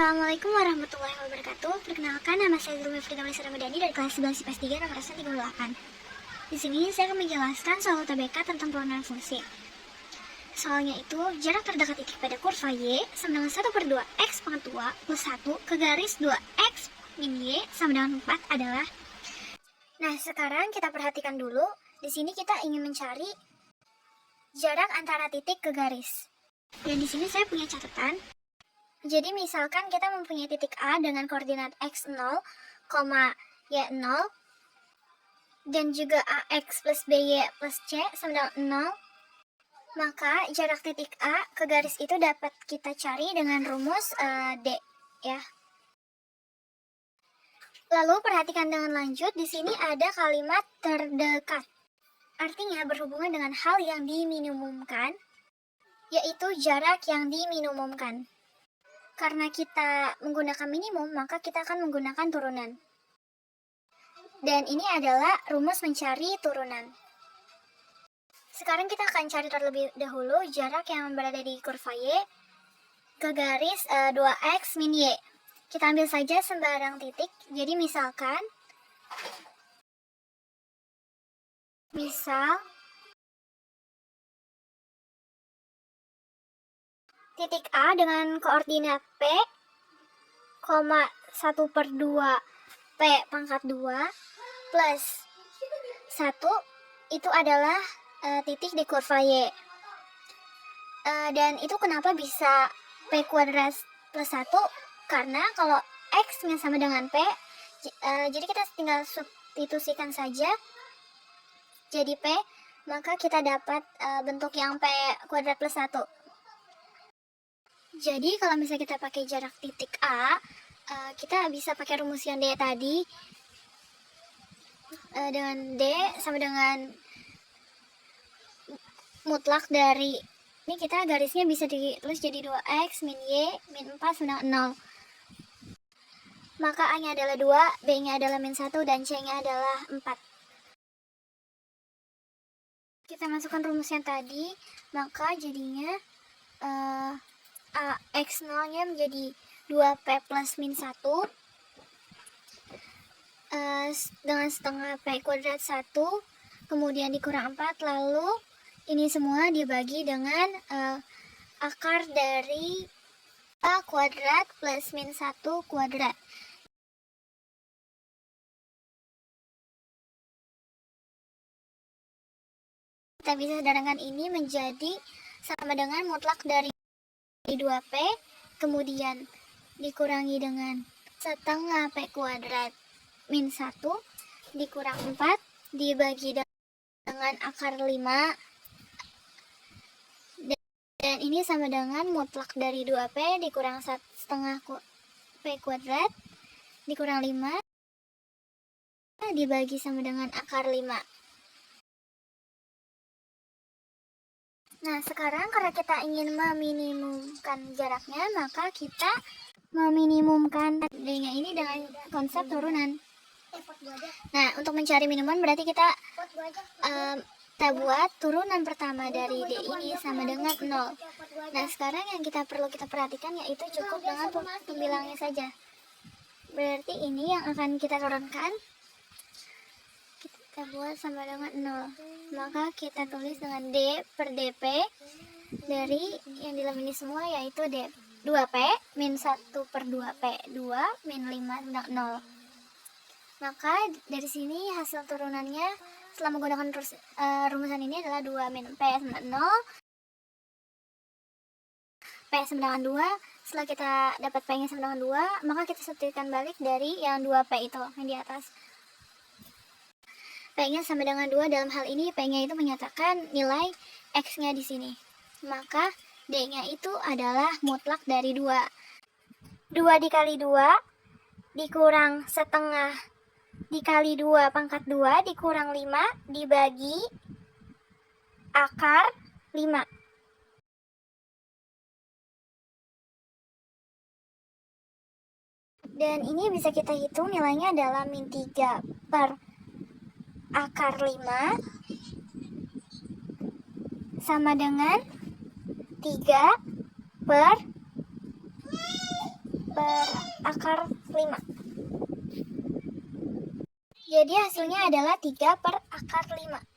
Assalamualaikum warahmatullahi wabarakatuh. Perkenalkan, nama saya Zulmi Firdaus Ramadhani dari kelas 11 IPS 3 nomor 38. Di sini saya akan menjelaskan soal UTBK tentang perubahan fungsi. Soalnya itu, jarak terdekat titik pada kurva Y sama dengan 1/2 X pangkat 2 plus 1 ke garis 2X min Y sama dengan 4 adalah. Nah, sekarang kita perhatikan dulu. Di sini kita ingin mencari jarak antara titik ke garis. Dan di sini saya punya catatan. Jadi misalkan kita mempunyai titik A dengan koordinat X0, Y0, dan juga AX plus BY plus C sama dengan 0, maka jarak titik A ke garis itu dapat kita cari dengan rumus D, ya. Lalu perhatikan dengan lanjut, di sini ada kalimat terdekat. Artinya berhubungan dengan hal yang diminimumkan, yaitu jarak yang diminimumkan. Karena kita menggunakan minimum, maka kita akan menggunakan turunan. Dan ini adalah rumus mencari turunan. Sekarang kita akan cari terlebih dahulu jarak yang berada di kurva Y ke garis 2X min Y. Kita ambil saja sembarang titik. Jadi misal titik A dengan koordinat P, 1/2 P pangkat 2 plus 1 itu adalah titik di kurva Y. Dan itu kenapa bisa P kuadrat plus 1? Karena kalau X-nya sama dengan P, jadi kita tinggal substitusikan saja jadi P, maka kita dapat bentuk yang P kuadrat plus 1. Jadi kalau misalnya kita pakai jarak titik A, kita bisa pakai rumus yang D tadi. Dengan D sama dengan mutlak dari, ini kita garisnya bisa ditulis jadi 2X min Y min 4 sama dengan 0. Maka A-nya adalah 2, B-nya adalah min 1, dan C-nya adalah 4. Kita masukkan rumus yang tadi, maka jadinya X0-nya menjadi 2P plus min 1 dengan setengah P kuadrat 1, kemudian dikurang 4, lalu ini semua dibagi dengan akar dari A kuadrat plus min 1 kuadrat. Kita bisa sederhanakan ini menjadi sama dengan mutlak dari 2P, kemudian dikurangi dengan setengah P kuadrat min 1 dikurang 4 dibagi dengan akar 5, dan ini sama dengan mutlak dari 2P dikurang setengah P kuadrat dikurang 5 dibagi sama dengan akar 5. Nah, sekarang karena kita ingin meminimumkan jaraknya, maka kita meminimumkan D-nya ini dengan konsep turunan. Nah, untuk mencari minimum berarti kita buat turunan pertama dari D ini sama dengan 0. Nah, sekarang yang perlu kita perhatikan yaitu cukup dengan pembilangnya saja. Berarti ini yang akan kita turunkan, kita buat sama dengan 0. Maka kita tulis dengan D per DP dari yang di dalam ini semua, yaitu D 2P min 1/2P 2 min 5 sama 0. Maka dari sini hasil turunannya setelah menggunakan rumusan ini adalah 2 min P sama 0, P sama dengan 2. Setelah kita dapat P-nya sama dengan 2, maka kita substitusikan balik dari yang 2P itu yang di atas. P-nya sama dengan 2, dalam hal ini P-nya itu menyatakan nilai X-nya di sini. Maka D-nya itu adalah mutlak dari 2. 2 dikali 2 dikurang setengah dikali 2 pangkat 2 dikurang 5 dibagi akar 5. Dan ini bisa kita hitung nilainya adalah min 3 per akar 5 sama dengan 3 per per akar 5. Jadi hasilnya adalah 3 per akar 5.